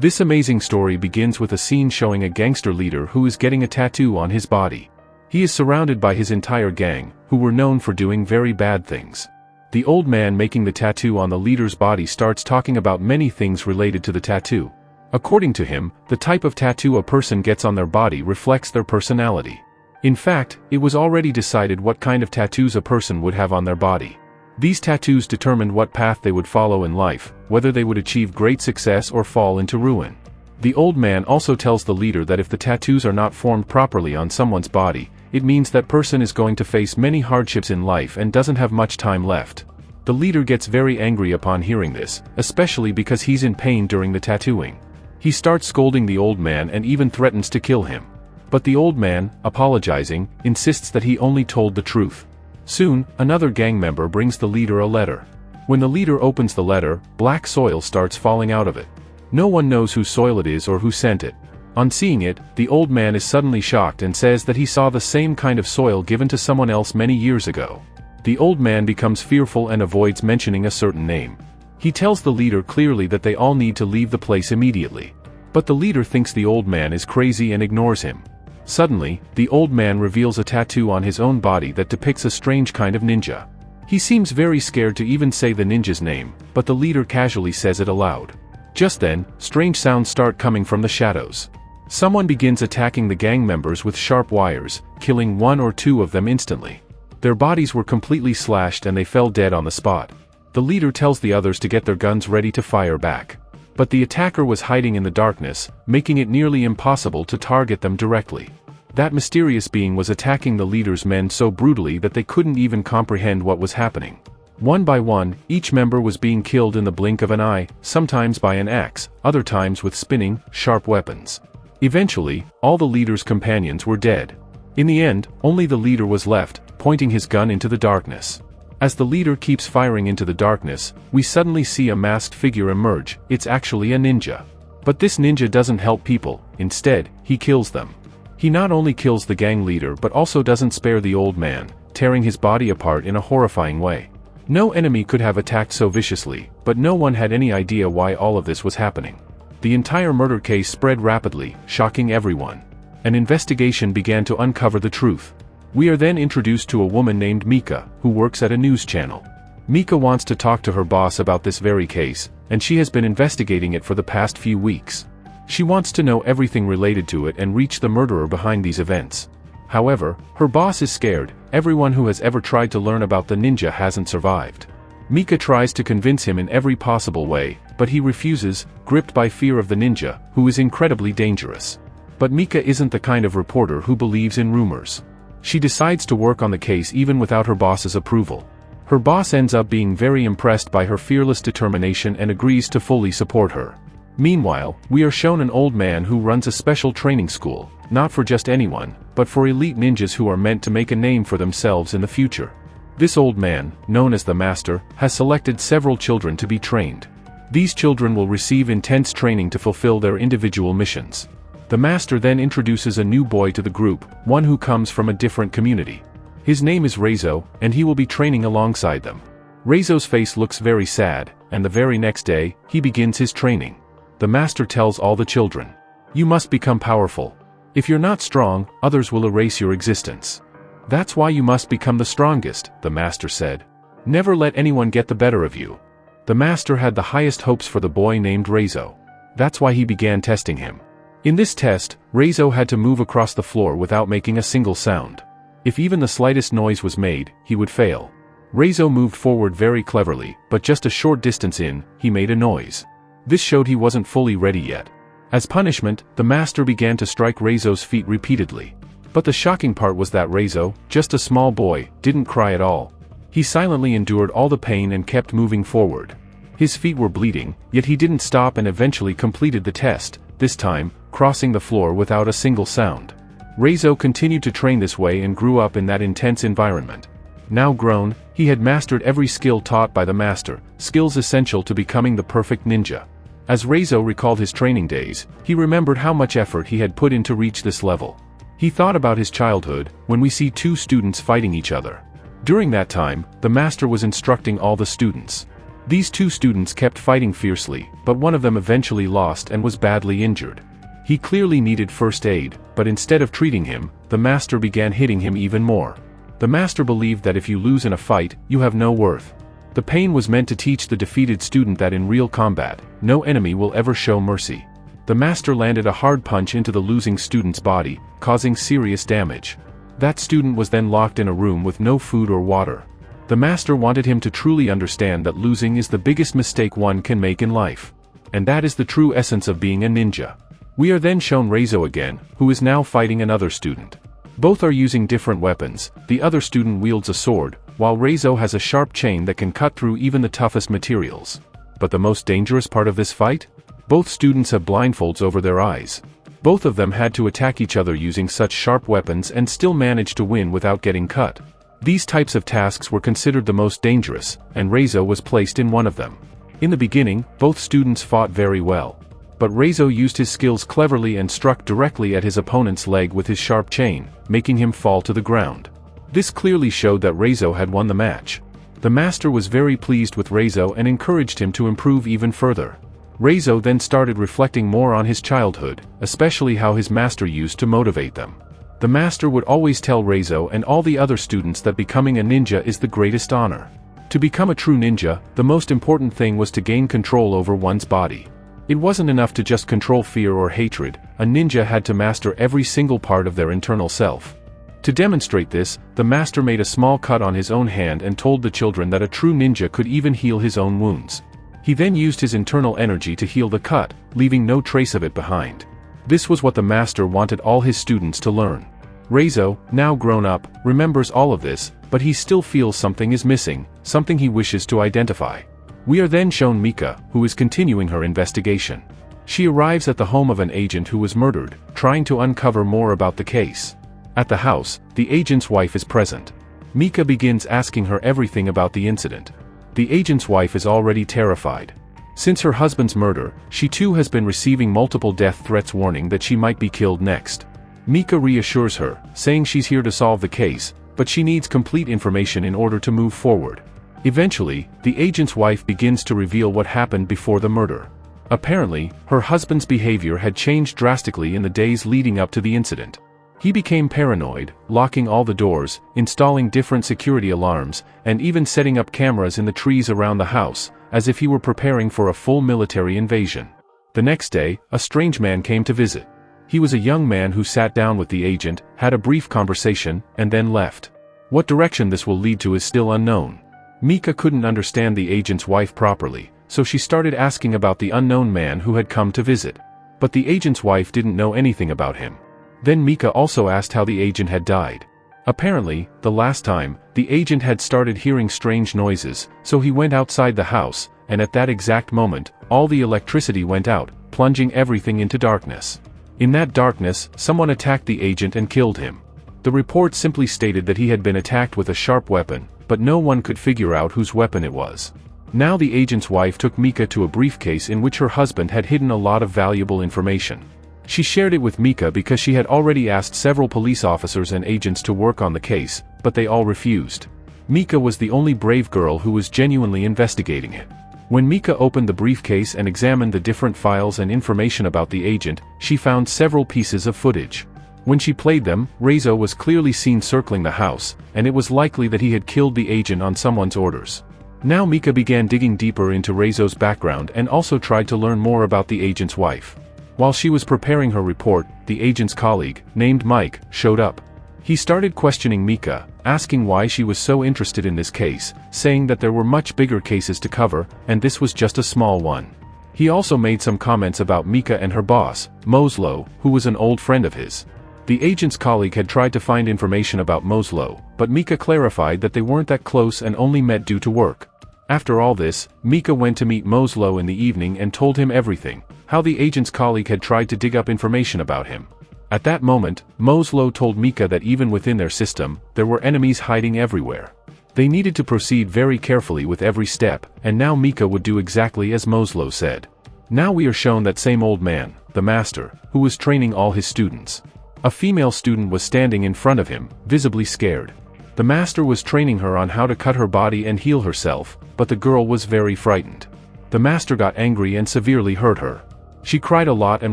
This amazing story begins with a scene showing a gangster leader who is getting a tattoo on his body. He is surrounded by his entire gang, who were known for doing very bad things. The old man making the tattoo on the leader's body starts talking about many things related to the tattoo. According to him, the type of tattoo a person gets on their body reflects their personality. In fact, it was already decided what kind of tattoos a person would have on their body. These tattoos determined what path they would follow in life, whether they would achieve great success or fall into ruin. The old man also tells the leader that if the tattoos are not formed properly on someone's body, it means that person is going to face many hardships in life and doesn't have much time left. The leader gets very angry upon hearing this, especially because he's in pain during the tattooing. He starts scolding the old man and even threatens to kill him. But the old man, apologizing, insists that he only told the truth. Soon, another gang member brings the leader a letter. When the leader opens the letter, black soil starts falling out of it. No one knows whose soil it is or who sent it. On seeing it, the old man is suddenly shocked and says that he saw the same kind of soil given to someone else many years ago. The old man becomes fearful and avoids mentioning a certain name. He tells the leader clearly that they all need to leave the place immediately. But the leader thinks the old man is crazy and ignores him. Suddenly, the old man reveals a tattoo on his own body that depicts a strange kind of ninja. He seems very scared to even say the ninja's name, but the leader casually says it aloud. Just then, strange sounds start coming from the shadows. Someone begins attacking the gang members with sharp wires, killing one or two of them instantly. Their bodies were completely slashed and they fell dead on the spot. The leader tells the others to get their guns ready to fire back. But the attacker was hiding in the darkness, making it nearly impossible to target them directly. That mysterious being was attacking the leader's men so brutally that they couldn't even comprehend what was happening. One by one, each member was being killed in the blink of an eye, sometimes by an axe, other times with spinning, sharp weapons. Eventually, all the leader's companions were dead. In the end, only the leader was left, pointing his gun into the darkness. As the leader keeps firing into the darkness, we suddenly see a masked figure emerge. It's actually a ninja. But this ninja doesn't help people, instead, he kills them. He not only kills the gang leader but also doesn't spare the old man, tearing his body apart in a horrifying way. No enemy could have attacked so viciously, but no one had any idea why all of this was happening. The entire murder case spread rapidly, shocking everyone. An investigation began to uncover the truth. We are then introduced to a woman named Mika, who works at a news channel. Mika wants to talk to her boss about this very case, and she has been investigating it for the past few weeks. She wants to know everything related to it and reach the murderer behind these events. However, her boss is scared. Everyone who has ever tried to learn about the ninja hasn't survived. Mika tries to convince him in every possible way, but he refuses, gripped by fear of the ninja, who is incredibly dangerous. But Mika isn't the kind of reporter who believes in rumors. She decides to work on the case even without her boss's approval. Her boss ends up being very impressed by her fearless determination and agrees to fully support her. Meanwhile, we are shown an old man who runs a special training school, not for just anyone, but for elite ninjas who are meant to make a name for themselves in the future. This old man, known as the Master, has selected several children to be trained. These children will receive intense training to fulfill their individual missions. The Master then introduces a new boy to the group, one who comes from a different community. His name is Razo, and he will be training alongside them. Razo's face looks very sad, and the very next day, he begins his training. The Master tells all the children, "You must become powerful. If you're not strong, others will erase your existence. That's why you must become the strongest," the Master said. "Never let anyone get the better of you." The Master had the highest hopes for the boy named Razo. That's why he began testing him. In this test, Razo had to move across the floor without making a single sound. If even the slightest noise was made, he would fail. Razo moved forward very cleverly, but just a short distance in, he made a noise. This showed he wasn't fully ready yet. As punishment, the Master began to strike Razo's feet repeatedly. But the shocking part was that Razo, just a small boy, didn't cry at all. He silently endured all the pain and kept moving forward. His feet were bleeding, yet he didn't stop and eventually completed the test, this time, crossing the floor without a single sound. Razo continued to train this way and grew up in that intense environment. Now grown, he had mastered every skill taught by the Master, skills essential to becoming the perfect ninja. As Razo recalled his training days, he remembered how much effort he had put in to reach this level. He thought about his childhood, when we see two students fighting each other. During that time, the Master was instructing all the students. These two students kept fighting fiercely, but one of them eventually lost and was badly injured. He clearly needed first aid, but instead of treating him, the master began hitting him even more. The master believed that if you lose in a fight, you have no worth. The pain was meant to teach the defeated student that in real combat, no enemy will ever show mercy. The master landed a hard punch into the losing student's body, causing serious damage. That student was then locked in a room with no food or water. The master wanted him to truly understand that losing is the biggest mistake one can make in life. And that is the true essence of being a ninja. We are then shown Razo again, who is now fighting another student. Both are using different weapons. The other student wields a sword, while Razo has a sharp chain that can cut through even the toughest materials. But the most dangerous part of this fight? Both students have blindfolds over their eyes. Both of them had to attack each other using such sharp weapons and still manage to win without getting cut. These types of tasks were considered the most dangerous, and Razo was placed in one of them. In the beginning, both students fought very well. But Razo used his skills cleverly and struck directly at his opponent's leg with his sharp chain, making him fall to the ground. This clearly showed that Razo had won the match. The master was very pleased with Razo and encouraged him to improve even further. Razo then started reflecting more on his childhood, especially how his master used to motivate them. The master would always tell Razo and all the other students that becoming a ninja is the greatest honor. To become a true ninja, the most important thing was to gain control over one's body. It wasn't enough to just control fear or hatred, a ninja had to master every single part of their internal self. To demonstrate this, the master made a small cut on his own hand and told the children that a true ninja could even heal his own wounds. He then used his internal energy to heal the cut, leaving no trace of it behind. This was what the master wanted all his students to learn. Razo, now grown up, remembers all of this, but he still feels something is missing, something he wishes to identify. We are then shown Mika, who is continuing her investigation. She arrives at the home of an agent who was murdered, trying to uncover more about the case. At the house, the agent's wife is present. Mika begins asking her everything about the incident. The agent's wife is already terrified. Since her husband's murder, she too has been receiving multiple death threats warning that she might be killed next. Mika reassures her, saying she's here to solve the case, but she needs complete information in order to move forward. Eventually, the agent's wife begins to reveal what happened before the murder. Apparently, her husband's behavior had changed drastically in the days leading up to the incident. He became paranoid, locking all the doors, installing different security alarms, and even setting up cameras in the trees around the house, as if he were preparing for a full military invasion. The next day, a strange man came to visit. He was a young man who sat down with the agent, had a brief conversation, and then left. What direction this will lead to is still unknown. Mika couldn't understand the agent's wife properly, so she started asking about the unknown man who had come to visit. But the agent's wife didn't know anything about him. Then Mika also asked how the agent had died. Apparently, the last time, the agent had started hearing strange noises, so he went outside the house, and at that exact moment, all the electricity went out, plunging everything into darkness. In that darkness, someone attacked the agent and killed him. The report simply stated that he had been attacked with a sharp weapon, but no one could figure out whose weapon it was. Now the agent's wife took Mika to a briefcase in which her husband had hidden a lot of valuable information. She shared it with Mika because she had already asked several police officers and agents to work on the case, but they all refused. Mika was the only brave girl who was genuinely investigating it. When Mika opened the briefcase and examined the different files and information about the agent, she found several pieces of footage. When she played them, Razo was clearly seen circling the house, and it was likely that he had killed the agent on someone's orders. Now Mika began digging deeper into Razo's background and also tried to learn more about the agent's wife. While she was preparing her report, the agent's colleague, named Mike, showed up. He started questioning Mika, asking why she was so interested in this case, saying that there were much bigger cases to cover, and this was just a small one. He also made some comments about Mika and her boss, Moslow, who was an old friend of his. The agent's colleague had tried to find information about Moslow, but Mika clarified that they weren't that close and only met due to work. After all this, Mika went to meet Moslow in the evening and told him everything, how the agent's colleague had tried to dig up information about him. At that moment, Moslow told Mika that even within their system, there were enemies hiding everywhere. They needed to proceed very carefully with every step, and now Mika would do exactly as Moslow said. Now we are shown that same old man, the master, who was training all his students. A female student was standing in front of him, visibly scared. The master was training her on how to cut her body and heal herself, but the girl was very frightened. The master got angry and severely hurt her. She cried a lot and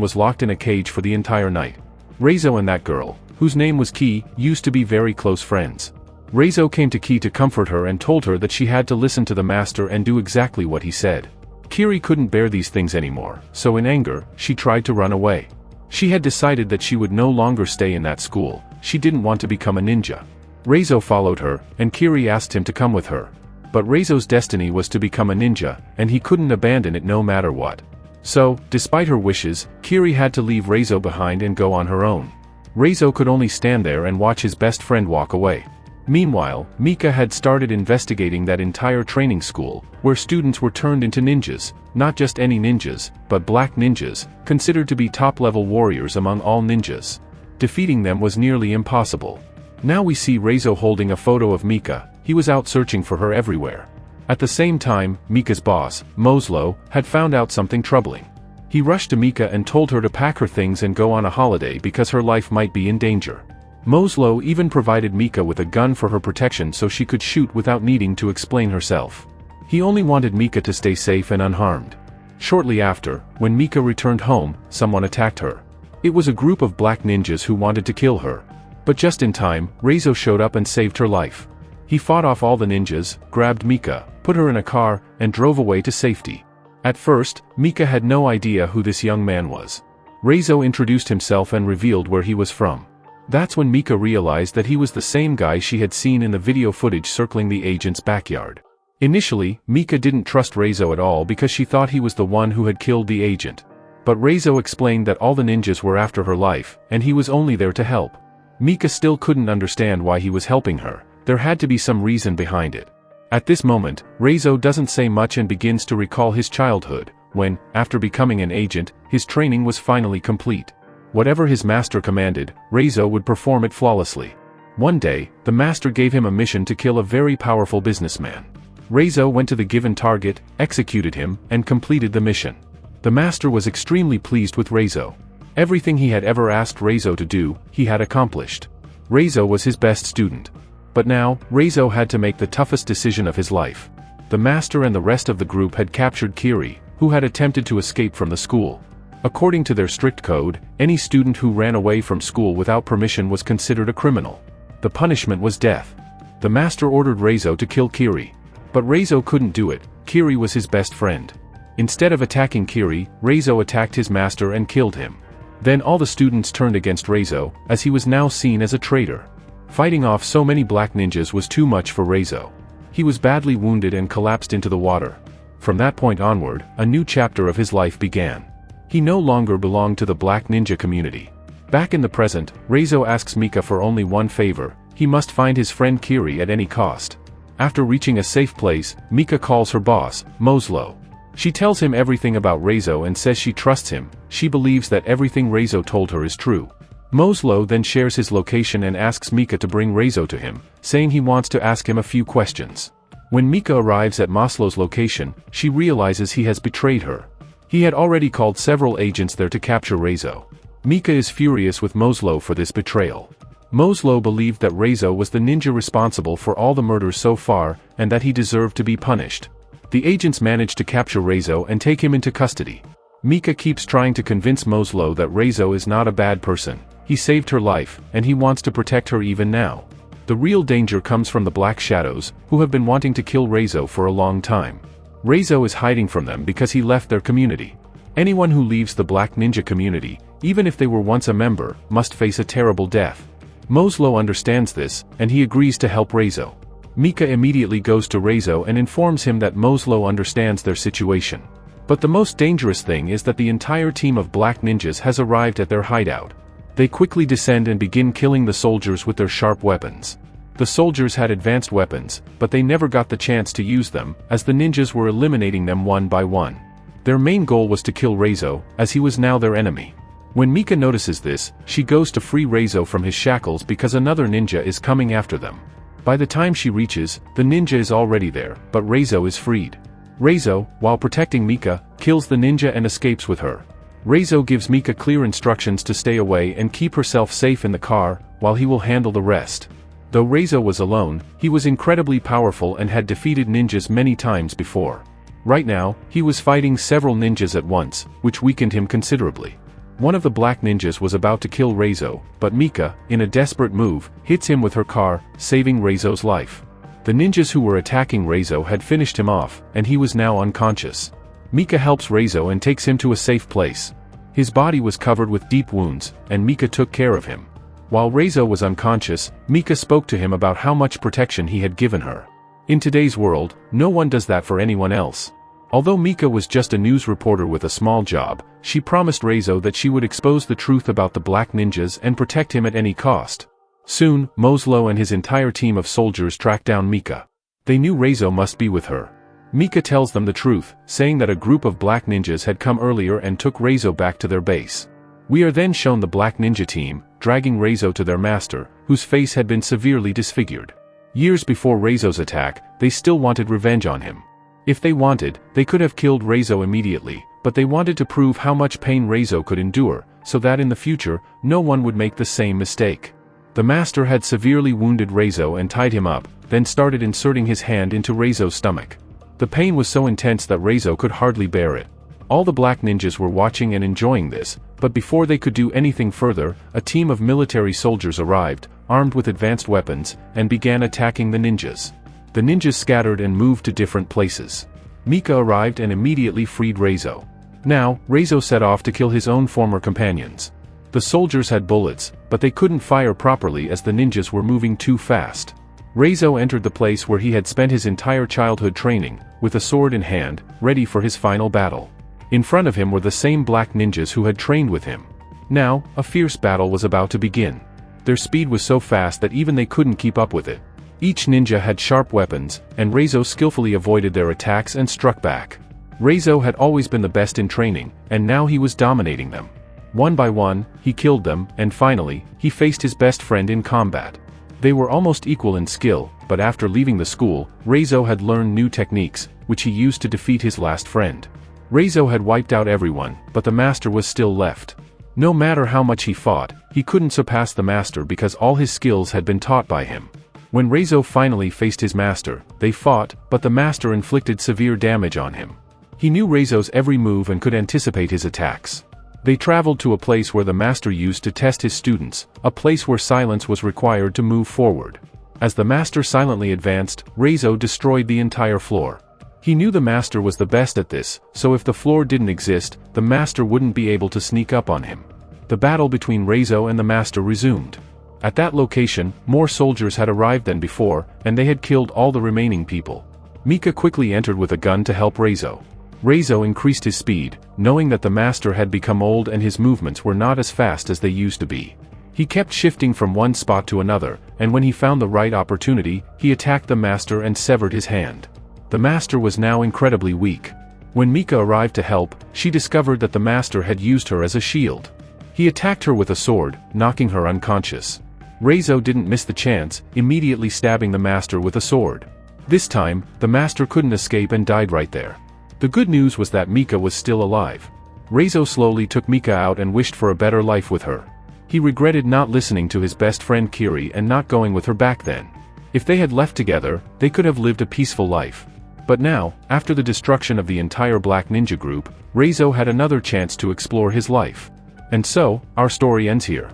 was locked in a cage for the entire night. Razo and that girl, whose name was Ki, used to be very close friends. Razo came to Ki to comfort her and told her that she had to listen to the master and do exactly what he said. Kiri couldn't bear these things anymore, so in anger, she tried to run away. She had decided that she would no longer stay in that school. She didn't want to become a ninja. Razo followed her, and Kiri asked him to come with her. But Razo's destiny was to become a ninja, and he couldn't abandon it no matter what. So, despite her wishes, Kiri had to leave Razo behind and go on her own. Razo could only stand there and watch his best friend walk away. Meanwhile, Mika had started investigating that entire training school, where students were turned into ninjas, not just any ninjas, but black ninjas, considered to be top-level warriors among all ninjas. Defeating them was nearly impossible. Now we see Razo holding a photo of Mika. He was out searching for her everywhere. At the same time, Mika's boss, Moslo, had found out something troubling. He rushed to Mika and told her to pack her things and go on a holiday because her life might be in danger. Moslo even provided Mika with a gun for her protection so she could shoot without needing to explain herself. He only wanted Mika to stay safe and unharmed. Shortly after, when Mika returned home, someone attacked her. It was a group of black ninjas who wanted to kill her. But just in time, Razo showed up and saved her life. He fought off all the ninjas, grabbed Mika, put her in a car, and drove away to safety. At first, Mika had no idea who this young man was. Razo introduced himself and revealed where he was from. That's when Mika realized that he was the same guy she had seen in the video footage circling the agent's backyard. Initially, Mika didn't trust Razo at all because she thought he was the one who had killed the agent. But Razo explained that all the ninjas were after her life, and he was only there to help. Mika still couldn't understand why he was helping her. There had to be some reason behind it. At this moment, Razo doesn't say much and begins to recall his childhood, when, after becoming an agent, his training was finally complete. Whatever his master commanded, Razo would perform it flawlessly. One day, the master gave him a mission to kill a very powerful businessman. Razo went to the given target, executed him, and completed the mission. The master was extremely pleased with Razo. Everything he had ever asked Razo to do, he had accomplished. Razo was his best student. But now, Razo had to make the toughest decision of his life. The master and the rest of the group had captured Kiri, who had attempted to escape from the school. According to their strict code, any student who ran away from school without permission was considered a criminal. The punishment was death. The master ordered Razo to kill Kiri. But Razo couldn't do it. Kiri was his best friend. Instead of attacking Kiri, Razo attacked his master and killed him. Then all the students turned against Razo, as he was now seen as a traitor. Fighting off so many black ninjas was too much for Razo. He was badly wounded and collapsed into the water. From that point onward, a new chapter of his life began. He no longer belonged to the black ninja community. Back in the present, Razo asks Mika for only one favor: he must find his friend Kiri at any cost. After reaching a safe place, Mika calls her boss, Moslo. She tells him everything about Razo and says she trusts him. She believes that everything Razo told her is true. Moslo then shares his location and asks Mika to bring Razo to him, saying he wants to ask him a few questions. When Mika arrives at Moslo's location, she realizes he has betrayed her. He had already called several agents there to capture Razo. Mika is furious with Moslo for this betrayal. Moslo believed that Razo was the ninja responsible for all the murders so far, and that he deserved to be punished. The agents managed to capture Razo and take him into custody. Mika keeps trying to convince Moslo that Razo is not a bad person. He saved her life, and he wants to protect her even now. The real danger comes from the Black Shadows, who have been wanting to kill Razo for a long time. Razo is hiding from them because he left their community. Anyone who leaves the Black Ninja community, even if they were once a member, must face a terrible death. Moslo understands this, and he agrees to help Razo. Mika immediately goes to Razo and informs him that Moslo understands their situation. But the most dangerous thing is that the entire team of Black Ninjas has arrived at their hideout. They quickly descend and begin killing the soldiers with their sharp weapons. The soldiers had advanced weapons, but they never got the chance to use them, as the ninjas were eliminating them one by one. Their main goal was to kill Razo, as he was now their enemy. When Mika notices this, she goes to free Razo from his shackles because another ninja is coming after them. By the time she reaches, the ninja is already there, but Razo is freed. Razo, while protecting Mika, kills the ninja and escapes with her. Razo gives Mika clear instructions to stay away and keep herself safe in the car, while he will handle the rest. Though Razo was alone, he was incredibly powerful and had defeated ninjas many times before. Right now, he was fighting several ninjas at once, which weakened him considerably. One of the black ninjas was about to kill Razo, but Mika, in a desperate move, hits him with her car, saving Razo's life. The ninjas who were attacking Razo had finished him off, and he was now unconscious. Mika helps Razo and takes him to a safe place. His body was covered with deep wounds, and Mika took care of him. While Razo was unconscious, Mika spoke to him about how much protection he had given her. In today's world, no one does that for anyone else. Although Mika was just a news reporter with a small job, she promised Razo that she would expose the truth about the black ninjas and protect him at any cost. Soon, Moslo and his entire team of soldiers tracked down Mika. They knew Razo must be with her. Mika tells them the truth, saying that a group of black ninjas had come earlier and took Razo back to their base. We are then shown the black ninja team, dragging Razo to their master, whose face had been severely disfigured. Years before Razo's attack, they still wanted revenge on him. If they wanted, they could have killed Razo immediately, but they wanted to prove how much pain Razo could endure, so that in the future, no one would make the same mistake. The master had severely wounded Razo and tied him up, then started inserting his hand into Razo's stomach. The pain was so intense that Razo could hardly bear it. All the black ninjas were watching and enjoying this, but before they could do anything further, a team of military soldiers arrived, armed with advanced weapons, and began attacking the ninjas. The ninjas scattered and moved to different places. Mika arrived and immediately freed Razo. Now, Razo set off to kill his own former companions. The soldiers had bullets, but they couldn't fire properly as the ninjas were moving too fast. Razo entered the place where he had spent his entire childhood training, with a sword in hand, ready for his final battle. In front of him were the same black ninjas who had trained with him. Now, a fierce battle was about to begin. Their speed was so fast that even they couldn't keep up with it. Each ninja had sharp weapons, and Razo skillfully avoided their attacks and struck back. Razo had always been the best in training, and now he was dominating them. One by one, he killed them, and finally, he faced his best friend in combat. They were almost equal in skill, but after leaving the school, Razo had learned new techniques, which he used to defeat his last friend. Razo had wiped out everyone, but the master was still left. No matter how much he fought, he couldn't surpass the master because all his skills had been taught by him. When Razo finally faced his master, they fought, but the master inflicted severe damage on him. He knew Razo's every move and could anticipate his attacks. They traveled to a place where the master used to test his students, a place where silence was required to move forward. As the master silently advanced, Razo destroyed the entire floor. He knew the master was the best at this, so if the floor didn't exist, the master wouldn't be able to sneak up on him. The battle between Razo and the master resumed. At that location, more soldiers had arrived than before, and they had killed all the remaining people. Mika quickly entered with a gun to help Razo. Razo increased his speed, knowing that the master had become old and his movements were not as fast as they used to be. He kept shifting from one spot to another, and when he found the right opportunity, he attacked the master and severed his hand. The master was now incredibly weak. When Mika arrived to help, she discovered that the master had used her as a shield. He attacked her with a sword, knocking her unconscious. Razo didn't miss the chance, immediately stabbing the master with a sword. This time, the master couldn't escape and died right there. The good news was that Mika was still alive. Razo slowly took Mika out and wished for a better life with her. He regretted not listening to his best friend Kiri and not going with her back then. If they had left together, they could have lived a peaceful life. But now, after the destruction of the entire Black Ninja group, Razo had another chance to explore his life. And so, our story ends here.